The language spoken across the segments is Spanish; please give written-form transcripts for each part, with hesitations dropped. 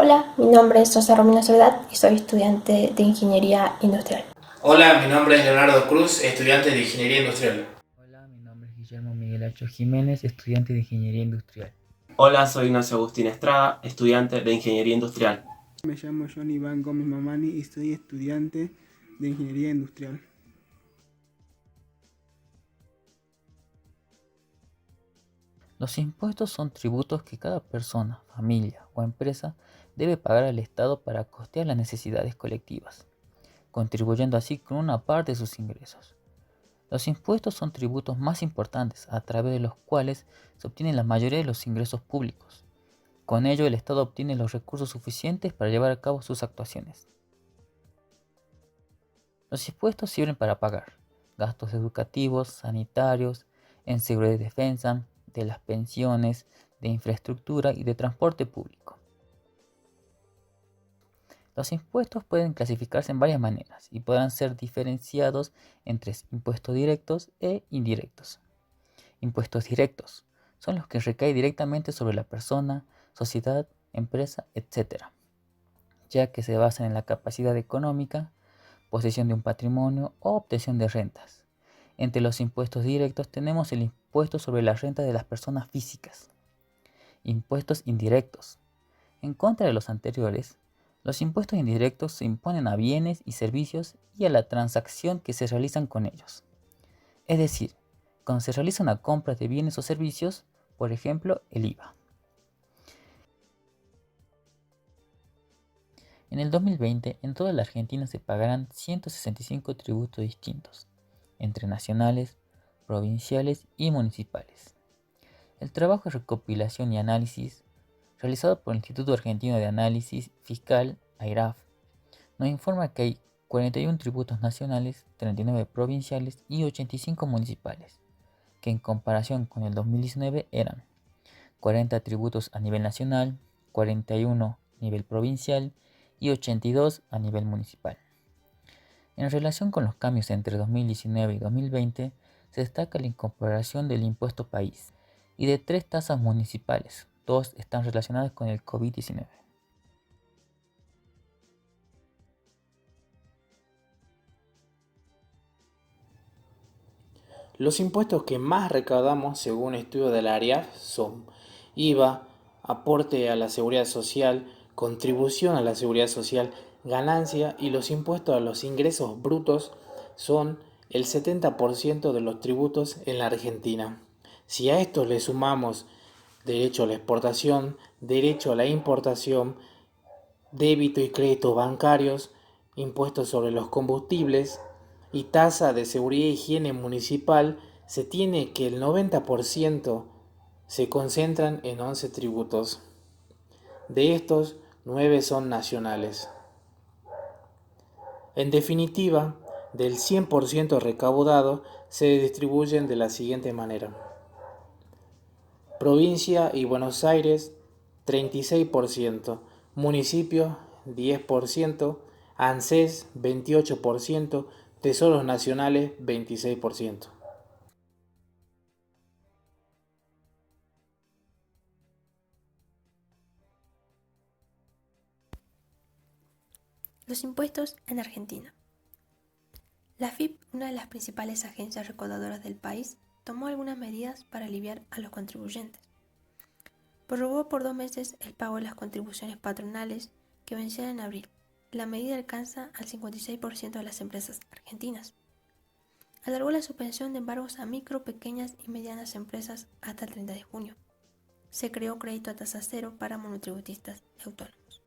Hola, mi nombre es Rosa Romina Soledad y soy estudiante de Ingeniería Industrial. Hola, mi nombre es Leonardo Cruz, estudiante de Ingeniería Industrial. Hola, mi nombre es Guillermo Miguel Acho Jiménez, estudiante de Ingeniería Industrial. Hola, soy Ignacio Agustín Estrada, estudiante de Ingeniería Industrial. Me llamo John Iván Gómez Mamani y soy estudiante de Ingeniería Industrial. Los impuestos son tributos que cada persona, familia o empresa debe pagar al Estado para costear las necesidades colectivas, contribuyendo así con una parte de sus ingresos. Los impuestos son tributos más importantes a través de los cuales se obtiene la mayoría de los ingresos públicos. Con ello, el Estado obtiene los recursos suficientes para llevar a cabo sus actuaciones. Los impuestos sirven para pagar gastos educativos, sanitarios, en seguridad y defensa, de las pensiones, de infraestructura y de transporte público. Los impuestos pueden clasificarse en varias maneras y podrán ser diferenciados entre impuestos directos e indirectos. Impuestos directos son los que recaen directamente sobre la persona, sociedad, empresa, etc., ya que se basan en la capacidad económica, posesión de un patrimonio o obtención de rentas. Entre los impuestos directos tenemos el impuesto sobre la renta de las personas físicas. Impuestos indirectos. En contra de los anteriores, los impuestos indirectos se imponen a bienes y servicios y a la transacción que se realizan con ellos. Es decir, cuando se realiza una compra de bienes o servicios, por ejemplo, el IVA. En el 2020, en toda la Argentina se pagarán 165 tributos distintos, entre nacionales, provinciales y municipales. El trabajo de recopilación y análisis, realizado por el Instituto Argentino de Análisis Fiscal, AIRAF, nos informa que hay 41 tributos nacionales, 39 provinciales y 85 municipales, que en comparación con el 2019 eran 40 tributos a nivel nacional, 41 a nivel provincial y 82 a nivel municipal. En relación con los cambios entre 2019 y 2020, se destaca la incorporación del impuesto país y de 3 tasas municipales. Dos están relacionadas con el COVID-19. Los impuestos que más recaudamos, según estudio de la ARIAF, son IVA, aporte a la seguridad social, contribución a la seguridad social, ganancia y los impuestos a los ingresos brutos son el 70% de los tributos en la Argentina. Si a esto le sumamos derecho a la exportación, derecho a la importación, débito y créditos bancarios, impuestos sobre los combustibles y tasa de seguridad e higiene municipal, se tiene que el 90% se concentran en 11 tributos. De estos, 9 son nacionales. En definitiva, del 100% recaudado se distribuyen de la siguiente manera. Provincia y Buenos Aires, 36%, municipio, 10%, ANSES, 28%, Tesoros Nacionales, 26%. Los impuestos en Argentina. La AFIP, una de las principales agencias recaudadoras del país, tomó algunas medidas para aliviar a los contribuyentes. Prorrogó por 2 meses el pago de las contribuciones patronales que vencían en abril. La medida alcanza al 56% de las empresas argentinas. Alargó la suspensión de embargos a micro, pequeñas y medianas empresas hasta el 30 de junio. Se creó crédito a tasa cero para monotributistas y autónomos.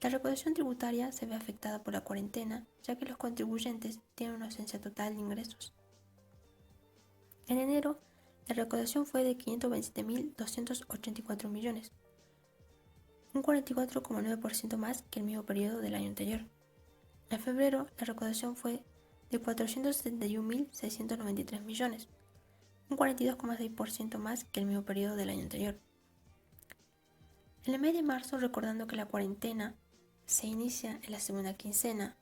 La recaudación tributaria se ve afectada por la cuarentena, ya que los contribuyentes tienen una ausencia total de ingresos. En enero, la recaudación fue de 527.284 millones, un 44,9% más que el mismo periodo del año anterior. En febrero, la recaudación fue de 471.693 millones, un 42,6% más que el mismo periodo del año anterior. En el mes de marzo, recordando que la cuarentena se inicia en la segunda quincena,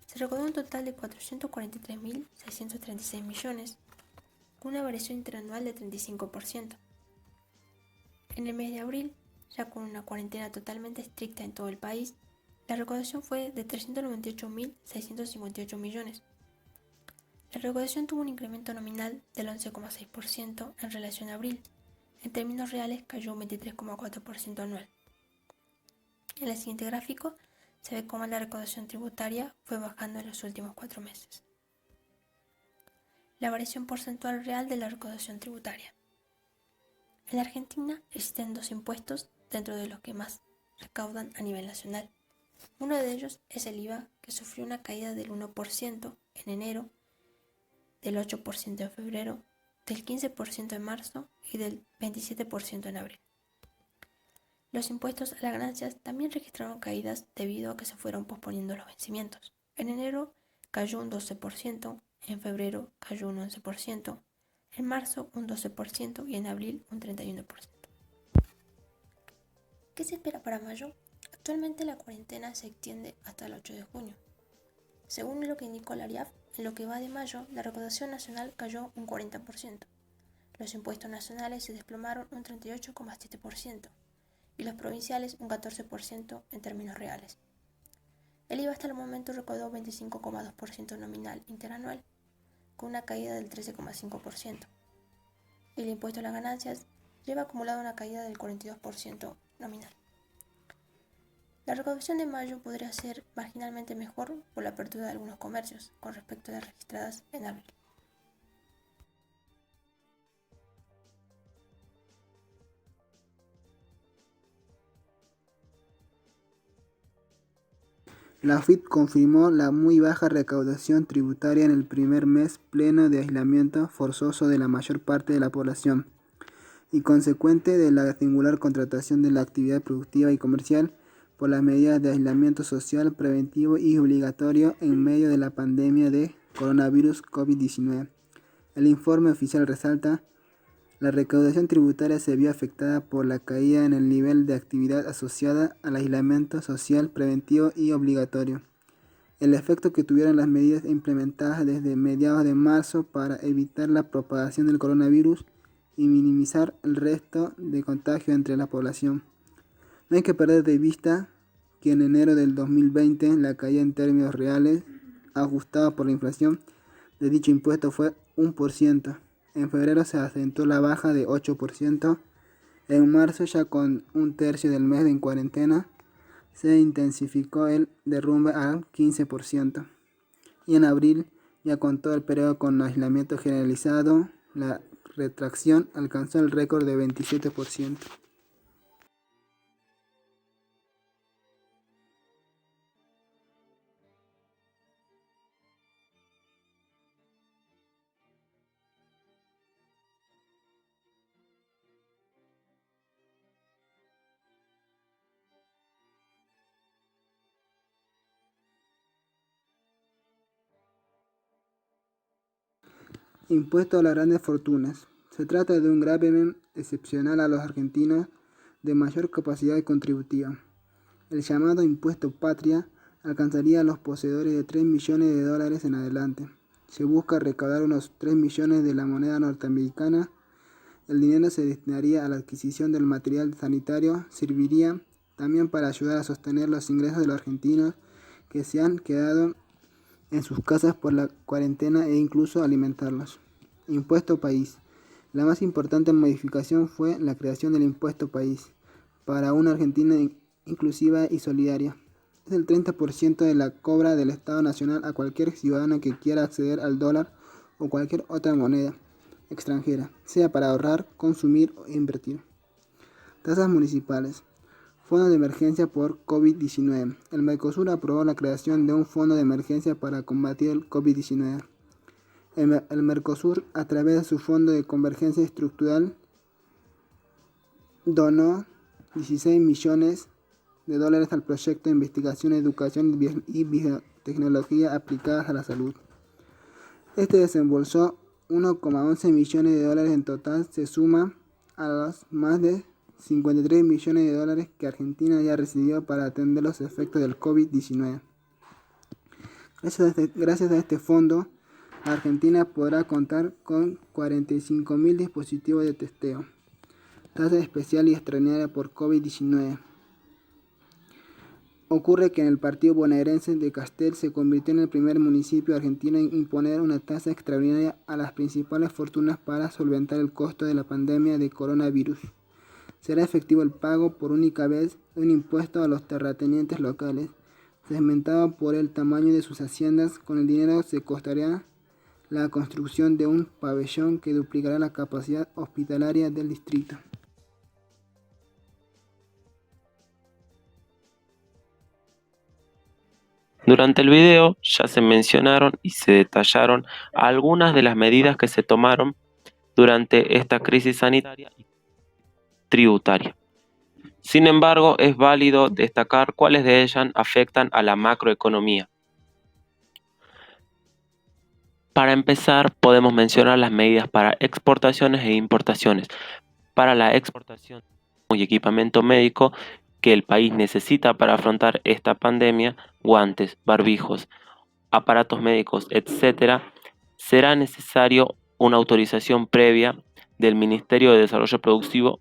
se recaudó un total de 443.636 millones, con una variación interanual de 35%. En el mes de abril, ya con una cuarentena totalmente estricta en todo el país, la recaudación fue de 398.658 millones. La recaudación tuvo un incremento nominal del 11,6% en relación a abril. En términos reales cayó un 23,4% anual. En el siguiente gráfico se ve cómo la recaudación tributaria fue bajando en los últimos 4 meses. La variación porcentual real de la recaudación tributaria. En la Argentina existen 2 impuestos dentro de los que más recaudan a nivel nacional. Uno de ellos es el IVA, que sufrió una caída del 1% en enero, del 8% en febrero, del 15% en marzo y del 27% en abril. Los impuestos a las ganancias también registraron caídas debido a que se fueron posponiendo los vencimientos. En enero cayó un 12%, en febrero cayó un 11%, en marzo un 12% y en abril un 31%. ¿Qué se espera para mayo? Actualmente la cuarentena se extiende hasta el 8 de junio. Según lo que indicó la ARIAF, en lo que va de mayo, la recaudación nacional cayó un 40%. Los impuestos nacionales se desplomaron un 38,7% y los provinciales un 14% en términos reales. El IVA hasta el momento recaudó 25,2% nominal interanual, con una caída del 13,5%. El impuesto a las ganancias lleva acumulado una caída del 42% nominal. La recaudación de mayo podría ser marginalmente mejor por la apertura de algunos comercios con respecto a las registradas en abril. La AFIP confirmó la muy baja recaudación tributaria en el primer mes pleno de aislamiento forzoso de la mayor parte de la población y consecuente de la singular contratación de la actividad productiva y comercial por las medidas de aislamiento social preventivo y obligatorio en medio de la pandemia de coronavirus COVID-19. El informe oficial resalta: la recaudación tributaria se vio afectada por la caída en el nivel de actividad asociada al aislamiento social preventivo y obligatorio, el efecto que tuvieron las medidas implementadas desde mediados de marzo para evitar la propagación del coronavirus y minimizar el riesgo de contagio entre la población. No hay que perder de vista que en enero del 2020 la caída en términos reales, ajustada por la inflación, de dicho impuesto fue 1%. En febrero se acentuó la baja de 8%. En marzo, ya con un tercio del mes en cuarentena, se intensificó el derrumbe al 15%. Y en abril, ya con todo el periodo con aislamiento generalizado, la retracción alcanzó el récord de 27%. Impuesto a las grandes fortunas. Se trata de un gravamen excepcional a los argentinos de mayor capacidad contributiva. El llamado impuesto patria alcanzaría a los poseedores de 3 millones de dólares en adelante. Se busca recaudar unos 3 millones de la moneda norteamericana. El dinero se destinaría a la adquisición del material sanitario, serviría también para ayudar a sostener los ingresos de los argentinos que se han quedado en sus casas por la cuarentena e incluso alimentarlos. Impuesto país. La más importante modificación fue la creación del impuesto país para una Argentina inclusiva y solidaria. Es el 30% de la cobra del Estado Nacional a cualquier ciudadano que quiera acceder al dólar o cualquier otra moneda extranjera, sea para ahorrar, consumir o invertir. Tasas municipales. Fondo de emergencia por COVID-19. El Mercosur aprobó la creación de un fondo de emergencia para combatir el COVID-19. El Mercosur, a través de su Fondo de Convergencia Estructural, donó 16 millones de dólares al proyecto de investigación, educación y biotecnología aplicadas a la salud. Este desembolsó 1,11 millones de dólares en total, se suma a los más de 53 millones de dólares que Argentina ya recibió para atender los efectos del COVID-19. Gracias a este fondo, Argentina podrá contar con 45.000 dispositivos de testeo. tasa especial y extraordinaria por COVID-19. Ocurre que en el partido bonaerense de Castel se convirtió en el primer municipio argentino en imponer una tasa extraordinaria a las principales fortunas para solventar el costo de la pandemia de coronavirus. Será efectivo el pago por única vez de un impuesto a los terratenientes locales, segmentado por el tamaño de sus haciendas. Con el dinero se costaría la construcción de un pabellón que duplicará la capacidad hospitalaria del distrito. Durante el video ya se mencionaron y se detallaron algunas de las medidas que se tomaron durante esta crisis sanitaria y tributaria. Sin embargo, es válido destacar cuáles de ellas afectan a la macroeconomía. Para empezar, podemos mencionar las medidas para exportaciones e importaciones. Para la exportación y equipamiento médico que el país necesita para afrontar esta pandemia, guantes, barbijos, aparatos médicos, etc., será necesario una autorización previa del Ministerio de Desarrollo Productivo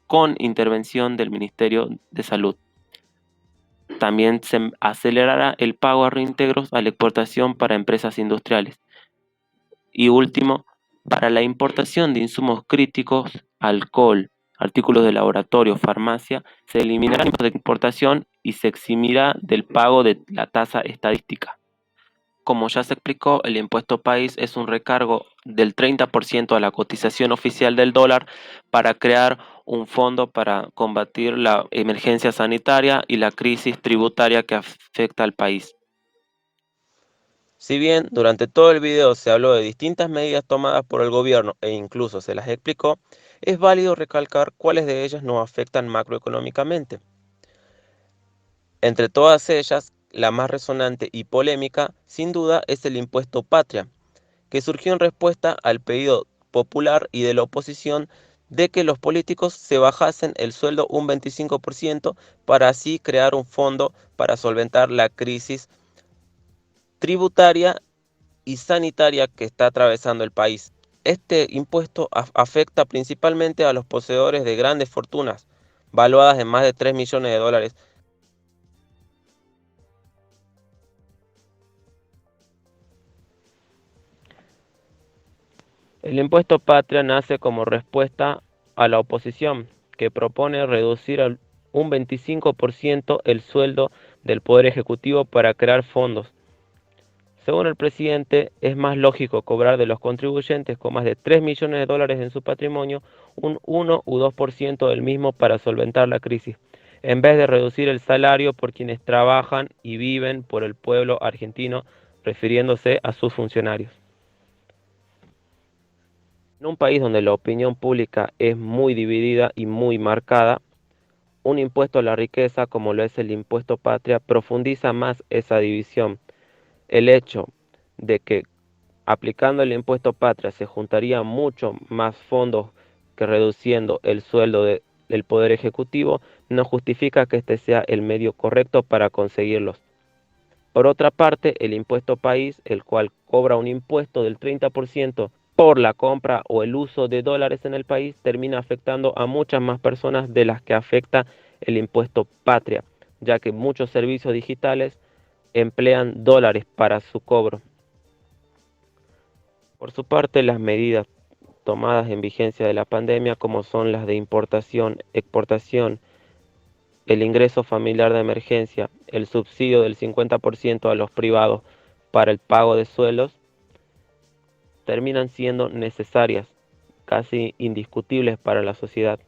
con intervención del Ministerio de Salud. También se acelerará el pago a reintegros a la exportación para empresas industriales. Y último, para la importación de insumos críticos, alcohol, artículos de laboratorio, farmacia, se eliminará el impuesto de importación y se eximirá del pago de la tasa estadística. Como ya se explicó, el impuesto país es un recargo del 30% a la cotización oficial del dólar para crear un fondo para combatir la emergencia sanitaria y la crisis tributaria que afecta al país. Si bien durante todo el video se habló de distintas medidas tomadas por el gobierno e incluso se las explicó, es válido recalcar cuáles de ellas nos afectan macroeconómicamente. Entre todas ellas, la más resonante y polémica, sin duda, es el impuesto patria, que surgió en respuesta al pedido popular y de la oposición de que los políticos se bajasen el sueldo un 25% para así crear un fondo para solventar la crisis tributaria y sanitaria que está atravesando el país. Este impuesto afecta principalmente a los poseedores de grandes fortunas, valuadas en más de 3 millones de dólares. El impuesto patria nace como respuesta a la oposición, que propone reducir un 25% el sueldo del Poder Ejecutivo para crear fondos. Según el presidente, es más lógico cobrar de los contribuyentes con más de 3 millones de dólares en su patrimonio un 1 u 2% del mismo para solventar la crisis, en vez de reducir el salario por quienes trabajan y viven por el pueblo argentino, refiriéndose a sus funcionarios. En un país donde la opinión pública es muy dividida y muy marcada, un impuesto a la riqueza, como lo es el impuesto patria, profundiza más esa división. El hecho de que aplicando el impuesto patria se juntaría mucho más fondos que reduciendo el sueldo del Poder Ejecutivo no justifica que este sea el medio correcto para conseguirlos. Por otra parte, el impuesto país, el cual cobra un impuesto del 30% por la compra o el uso de dólares en el país, termina afectando a muchas más personas de las que afecta el impuesto patria, ya que muchos servicios digitales emplean dólares para su cobro. Por su parte, las medidas tomadas en vigencia de la pandemia, como son las de importación, exportación, el ingreso familiar de emergencia, el subsidio del 50% a los privados para el pago de sueldos, terminan siendo necesarias, casi indiscutibles para la sociedad.